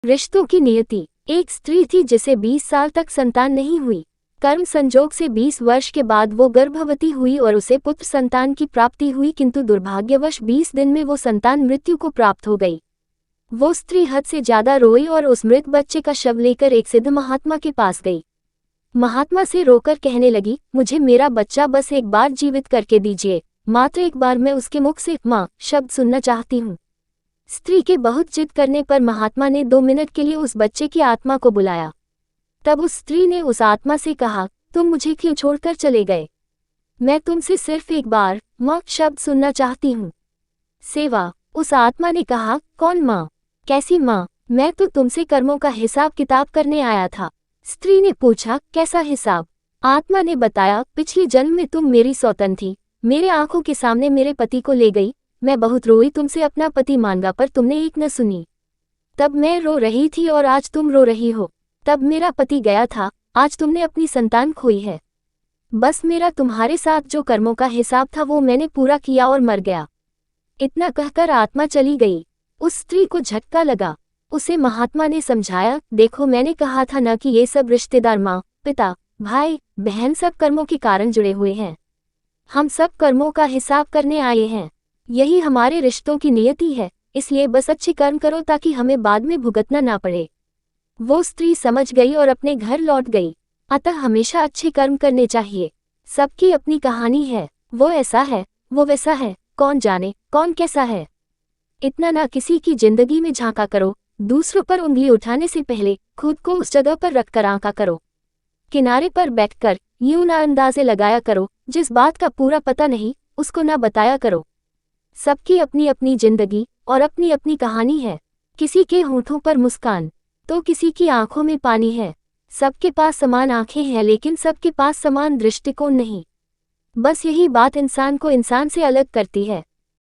रिश्तों की नियति। एक स्त्री थी जिसे 20 साल तक संतान नहीं हुई। कर्म संजोग से 20 वर्ष के बाद वो गर्भवती हुई और उसे पुत्र संतान की प्राप्ति हुई, किंतु दुर्भाग्यवश 20 दिन में वो संतान मृत्यु को प्राप्त हो गई। वो स्त्री हद से ज्यादा रोई और उस मृत बच्चे का शव लेकर एक सिद्ध महात्मा के पास गई। महात्मा से रोकर कहने लगी, मुझे मेरा बच्चा बस एक बार जीवित करके दीजिए, मात्र एक बार मैं उसके मुख से माँ शब्द सुनना चाहती हूँ। स्त्री के बहुत जिद करने पर महात्मा ने 2 मिनट के लिए उस बच्चे की आत्मा को बुलाया। तब उस स्त्री ने उस आत्मा से कहा, तुम मुझे क्यों छोड़कर चले गए? मैं तुमसे सिर्फ एक बार माँ शब्द सुनना चाहती हूँ। सेवा। उस आत्मा ने कहा, कौन माँ? कैसी माँ? मैं तो तुमसे कर्मों का हिसाब किताब करने आया था। स्त्री ने पूछा, कैसा हिसाब? आत्मा ने बताया, पिछले जन्म में तुम मेरी सौतन थी, मेरे आंखों के सामने मेरे पति को ले गई। मैं बहुत रोई, तुमसे अपना पति मांगा पर तुमने एक न सुनी। तब मैं रो रही थी और आज तुम रो रही हो। तब मेरा पति गया था, आज तुमने अपनी संतान खोई है। बस मेरा तुम्हारे साथ जो कर्मों का हिसाब था वो मैंने पूरा किया और मर गया। इतना कहकर आत्मा चली गई। उस स्त्री को झटका लगा। उसे महात्मा ने समझाया, देखो मैंने कहा था न कि ये सब रिश्तेदार माँ पिता भाई बहन सब कर्मों के कारण जुड़े हुए हैं। हम सब कर्मों का हिसाब करने आए हैं। यही हमारे रिश्तों की नियति है, इसलिए बस अच्छे कर्म करो ताकि हमें बाद में भुगतना ना पड़े। वो स्त्री समझ गई और अपने घर लौट गई। अतः हमेशा अच्छे कर्म करने चाहिए। सबकी अपनी कहानी है, वो ऐसा है, वो वैसा है, कौन जाने कौन कैसा है। इतना ना किसी की जिंदगी में झांका करो। दूसरों पर उंगली उठाने से पहले खुद को उस जगह पर रखकर आंका करो। किनारे पर बैठकर यूं ना अंदाजे लगाया करो, जिस बात का पूरा पता नहीं उसको ना बताया करो। सबकी अपनी अपनी जिंदगी और अपनी अपनी कहानी है। किसी के होठों पर मुस्कान तो किसी की आंखों में पानी है। सबके पास समान आंखें हैं लेकिन सबके पास समान दृष्टिकोण नहीं। बस यही बात इंसान को इंसान से अलग करती है।